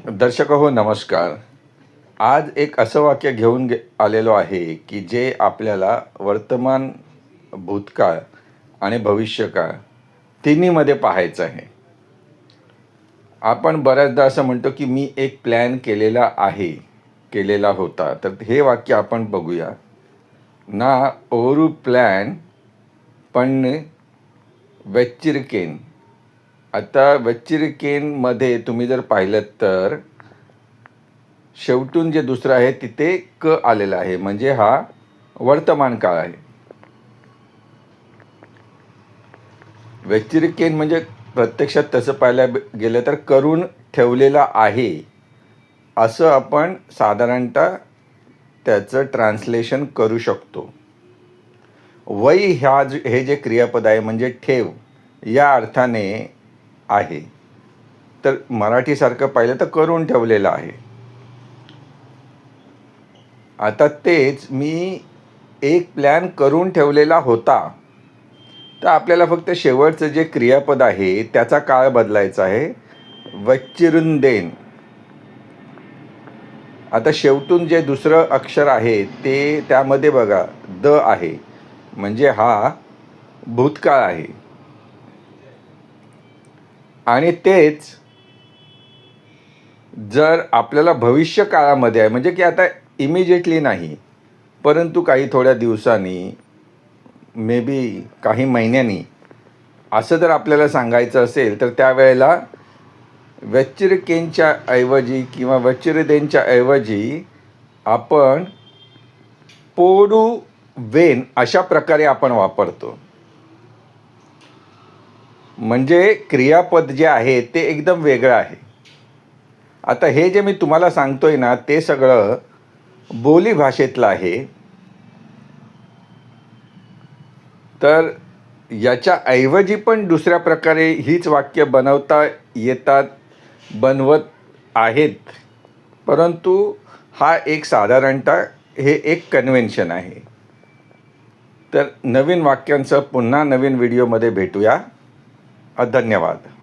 दर्शक हो नमस्कार. आज एक असं वाक्य घेऊन आलेलो आहे की जे आपल्याला वर्तमान, भूतकाळ आणि भविष्यकाळ तिन्हीमध्ये पाहायचं आहे. आपण बऱ्याचदा असं म्हणतो की मी एक प्लॅन केलेला आहे, केलेला होता. तर हे वाक्य आपण बघूया. ना ओरू प्लॅन पण वेच्चिरिकेन. आता वेच्चिरिकेनमध्ये तुम्ही जर पाहिलं तर शेवटून जे दुसरं आहे तिथे क आलेला आहे, म्हणजे हा वर्तमान काळ आहे. वेच्चिरिकेन म्हणजे प्रत्यक्षात तसं पाहायला गेलं तर करून ठेवलेला आहे असं आपण साधारणतः त्याचं ट्रान्सलेशन करू शकतो. वै हे जे क्रियापद आहे म्हणजे ठेव या अर्थाने आहे. तर मराठीसारखं पाहिलं तर करून ठेवलेलं आहे. आता तेच मी एक प्लॅन करून ठेवलेला होता, तर आपल्याला फक्त शेवटचं जे क्रियापद आहे त्याचा काळ बदलायचा आहे. वच्चिरुंदेन. आता शेवटून जे दुसरं अक्षर आहे ते त्यामध्ये बघा द आहे, म्हणजे हा भूतकाळ आहे. आणि तेच जर आपल्याला भविष्य काळामध्ये आहे, म्हणजे की आता इमिजिएटली नाही, परंतु काही थोड्या दिवसांनी, मे बी काही महिन्यांनी असं जर आपल्याला सांगायचं असेल तर त्यावेळेला वेच्चिरिकेनच्या ऐवजी किंवा वेच्चिरिदेनच्या ऐवजी आपण पोडू वेन अशा प्रकारे आपण वापरतो. म्हणजे क्रियापद जे आहे ते एकदम वेगळं आहे. आता हे जे मी तुम्हाला सांगतोय ना ते सगळं बोली भाषेतलं आहे. तर याच्या ऐवजी पण दुसऱ्या प्रकारे हीच वाक्य बनवता येतात, बनवत आहेत, परंतु हा एक साधारणतः हे एक कन्व्हेन्शन आहे. तर नवीन वाक्यांसह पुन्हा नवीन व्हिडिओमध्ये भेटूया. धन्यवाद.